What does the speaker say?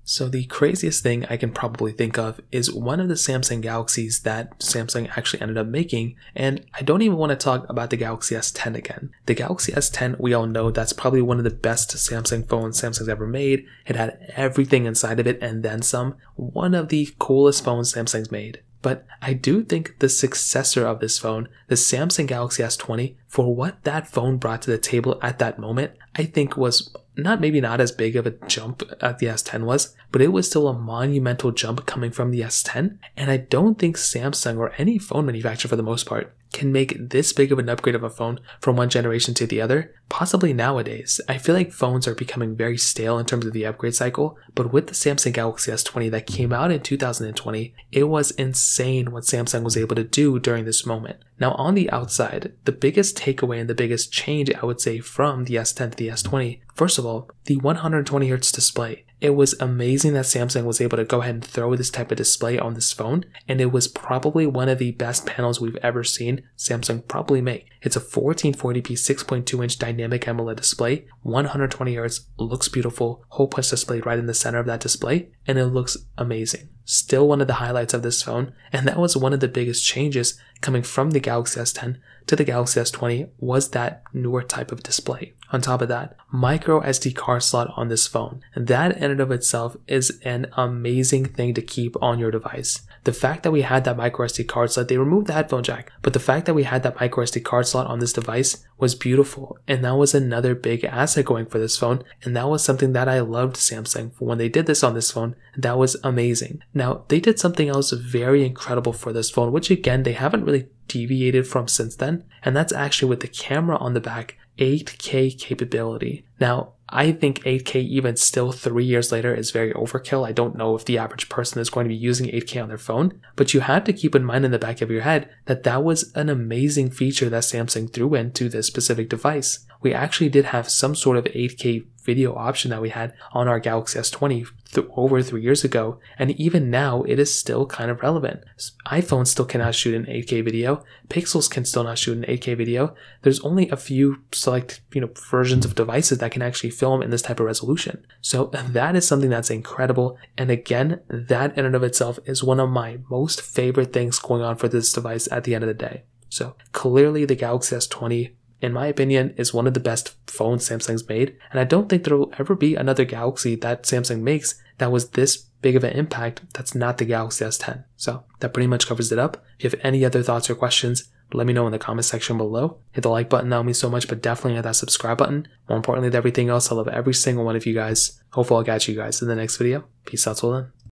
So the craziest thing I can probably think of is one of the Samsung Galaxies that Samsung actually ended up making, and I don't even want to talk about the Galaxy S10 again. The Galaxy S10, we all know that's probably one of the best Samsung phones Samsung's ever made. It had everything inside of it and then some. One of the coolest phones Samsung's made. But I do think the successor of this phone, the Samsung Galaxy S20, for what that phone brought to the table at that moment, I think was maybe not as big of a jump as the S10 was, but it was still a monumental jump coming from the S10. And I don't think Samsung or any phone manufacturer for the most part can make this big of an upgrade of a phone from one generation to the other, possibly nowadays. I feel like phones are becoming very stale in terms of the upgrade cycle, but with the Samsung Galaxy S20 that came out in 2020, it was insane what Samsung was able to do during this moment. Now on the outside, the biggest takeaway and the biggest change I would say from the S10 to the S20, first of all, the 120Hz display. It was amazing that Samsung was able to go ahead and throw this type of display on this phone, and it was probably one of the best panels we've ever seen Samsung probably make. It's a 1440p 6.2-inch dynamic AMOLED display, 120Hz, looks beautiful, hole punch display right in the center of that display, and it looks amazing. Still one of the highlights of this phone, and that was one of the biggest changes coming from the Galaxy S10 to the Galaxy S20 was that newer type of display. On top of that, micro SD card slot on this phone. And that in and of itself is an amazing thing to keep on your device. The fact that we had that micro SD card slot, they removed the headphone jack, but the fact that we had that micro SD card slot on this device was beautiful. And that was another big asset going for this phone. And that was something that I loved Samsung for when they did this on this phone. That was amazing. Now, they did something else very incredible for this phone, which again, they haven't really deviated from since then. And that's actually with the camera on the back, 8K capability. Now, I think 8K even still 3 years later is very overkill. I don't know if the average person is going to be using 8K on their phone, but you have to keep in mind in the back of your head that that was an amazing feature that Samsung threw into this specific device. We actually did have some sort of 8K video option that we had on our Galaxy S20 over 3 years ago, and even now it is still kind of relevant. iPhones still cannot shoot an 8K video, Pixels can still not shoot an 8K video. There's only a few select versions of devices that can actually film in this type of resolution. So that is something that's incredible, and again, that in and of itself is one of my most favorite things going on for this device at the end of the day. So clearly the Galaxy S20, in my opinion, is one of the best phones Samsung's made, and I don't think there will ever be another Galaxy that Samsung makes that was this big of an impact that's not the Galaxy S10. So that pretty much covers it up. If you have any other thoughts or questions, let me know in the comment section below. Hit the like button, that would mean so much, but definitely hit that subscribe button. More importantly than everything else, I love every single one of you guys. Hopefully I'll catch you guys in the next video. Peace out till then.